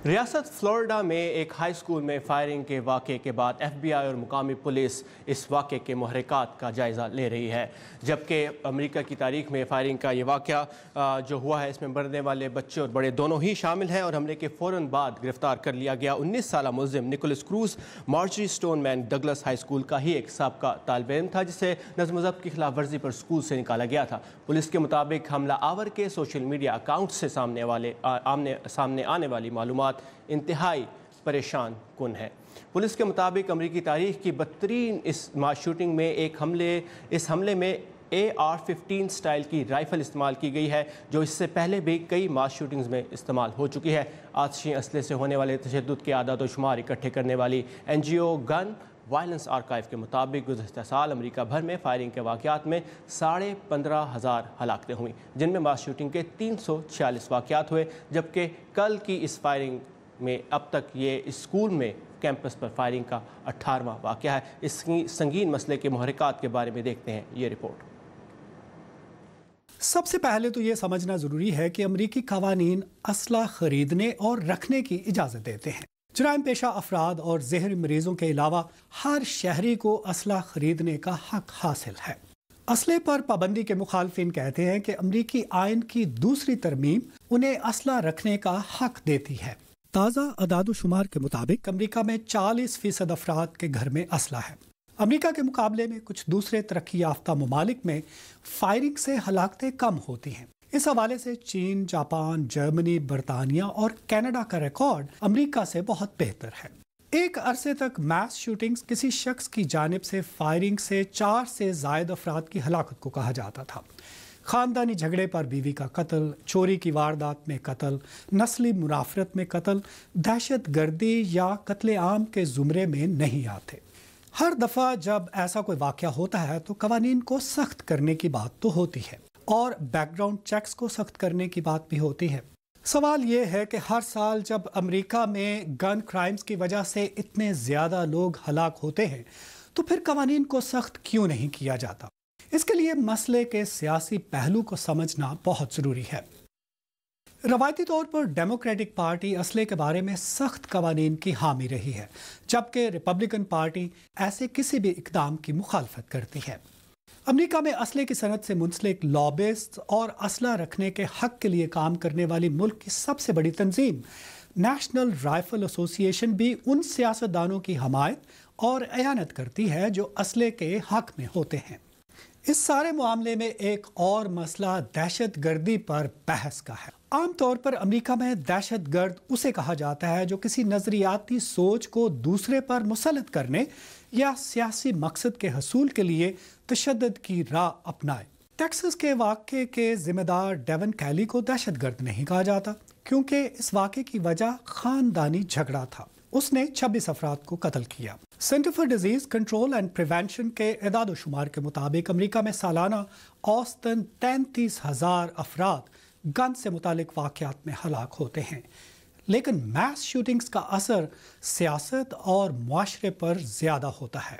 ریاست فلوریڈا میں ایک ہائی سکول میں فائرنگ کے واقعے کے بعد ایف بی آئی اور مقامی پولیس اس واقعے کے محرکات کا جائزہ لے رہی ہے، جبکہ امریکہ کی تاریخ میں فائرنگ کا یہ واقعہ جو ہوا ہے اس میں مرنے والے بچے اور بڑے دونوں ہی شامل ہیں، اور حملے کے فوراً بعد گرفتار کر لیا گیا 19 سالہ ملزم نکولس کروز مارجری سٹون مین ڈگلس ہائی سکول کا ہی ایک سابقہ طالب علم تھا، جسے نظم و ضبط کی خلاف ورزی پر سکول سے نکالا گیا تھا۔ پولیس کے مطابق حملہ آور کے سوشل میڈیا اکاؤنٹ سے سامنے آنے والی معلومات انتہائی پریشان کن ہے۔ پولیس کے مطابق امریکی تاریخ کی بدترین اس ماس شوٹنگ میں اس حملے میں AR-15 سٹائل کی رائفل استعمال کی گئی ہے، جو اس سے پہلے بھی کئی ماس شوٹنگز میں استعمال ہو چکی ہے۔ آتشی اسلحے سے ہونے والے تشدد کے اعداد و شمار اکٹھے کرنے والی NGO گن وائلنس آرکائیو کے مطابق گزشتہ سال امریکہ بھر میں فائرنگ کے واقعات میں 15,500 ہلاکتیں ہوئیں، جن میں ماس شوٹنگ کے 346 واقعات ہوئے، جبکہ کل کی اس فائرنگ میں اب تک یہ اسکول میں کیمپس پر فائرنگ کا 18واں واقعہ ہے۔ اس سنگین مسئلے کے محرکات کے بارے میں دیکھتے ہیں یہ رپورٹ۔ سب سے پہلے تو یہ سمجھنا ضروری ہے کہ امریکی قوانین اسلحہ خریدنے اور رکھنے کی اجازت دیتے ہیں۔ جرائم پیشہ افراد اور ذہنی مریضوں کے علاوہ ہر شہری کو اسلحہ خریدنے کا حق حاصل ہے۔ اسلحے پر پابندی کے مخالفین کہتے ہیں کہ امریکی آئین کی دوسری ترمیم انہیں اسلحہ رکھنے کا حق دیتی ہے۔ تازہ اعداد و شمار کے مطابق امریکہ میں 40% افراد کے گھر میں اسلحہ ہے۔ امریکہ کے مقابلے میں کچھ دوسرے ترقی یافتہ ممالک میں فائرنگ سے ہلاکتیں کم ہوتی ہیں۔ اس حوالے سے چین، جاپان، جرمنی، برطانیہ اور کینیڈا کا ریکارڈ امریکہ سے بہت بہتر ہے۔ ایک عرصے تک میس شوٹنگز کسی شخص کی جانب سے فائرنگ سے 4 سے زائد افراد کی ہلاکت کو کہا جاتا تھا۔ خاندانی جھگڑے پر بیوی کا قتل، چوری کی واردات میں قتل، نسلی منافرت میں قتل، دہشت گردی یا قتل عام کے زمرے میں نہیں آتے۔ ہر دفعہ جب ایسا کوئی واقعہ ہوتا ہے تو قوانین کو سخت کرنے کی بات تو ہوتی ہے، اور بیک گراؤنڈ چیکس کو سخت کرنے کی بات بھی ہوتی ہے۔ سوال یہ ہے کہ ہر سال جب امریکہ میں گن کرائمز کی وجہ سے اتنے زیادہ لوگ ہلاک ہوتے ہیں تو پھر قوانین کو سخت کیوں نہیں کیا جاتا؟ اس کے لیے مسئلے کے سیاسی پہلو کو سمجھنا بہت ضروری ہے۔ روایتی طور پر ڈیموکریٹک پارٹی اسلحے کے بارے میں سخت قوانین کی حامی رہی ہے، جبکہ ریپبلکن پارٹی ایسے کسی بھی اقدام کی مخالفت کرتی ہے۔ امریکہ میں اسلحے کی صنعت سے منسلک لابسٹ اور اسلحہ رکھنے کے حق کے لیے کام کرنے والی ملک کی سب سے بڑی تنظیم نیشنل رائفل ایسوسی ایشن بھی ان سیاستدانوں کی حمایت اور اعانت کرتی ہے جو اسلحے کے حق میں ہوتے ہیں۔ اس سارے معاملے میں ایک اور مسئلہ دہشت گردی پر بحث کا ہے۔ عام طور پر امریکہ میں دہشت گرد اسے کہا جاتا ہے جو کسی نظریاتی سوچ کو دوسرے پر مسلط کرنے یا سیاسی مقصد کے حصول کے لیے تشدد کی راہ اپنائے۔ ٹیکساس کے واقعے کے ذمہ دار ڈیون کیلی کو دہشت گرد نہیں کہا جاتا، کیونکہ اس واقعے کی وجہ خاندانی جھگڑا تھا۔ اس نے 26 افراد کو قتل کیا۔ Centre for disease control and prevention کے اعداد و شمار کے مطابق امریکہ میں سالانہ اوسطاً 33,000 افراد گن سے متعلق واقعات میں ہلاک ہوتے ہیں، لیکن میس شوٹنگز کا اثر سیاست اور معاشرے پر زیادہ ہوتا ہے۔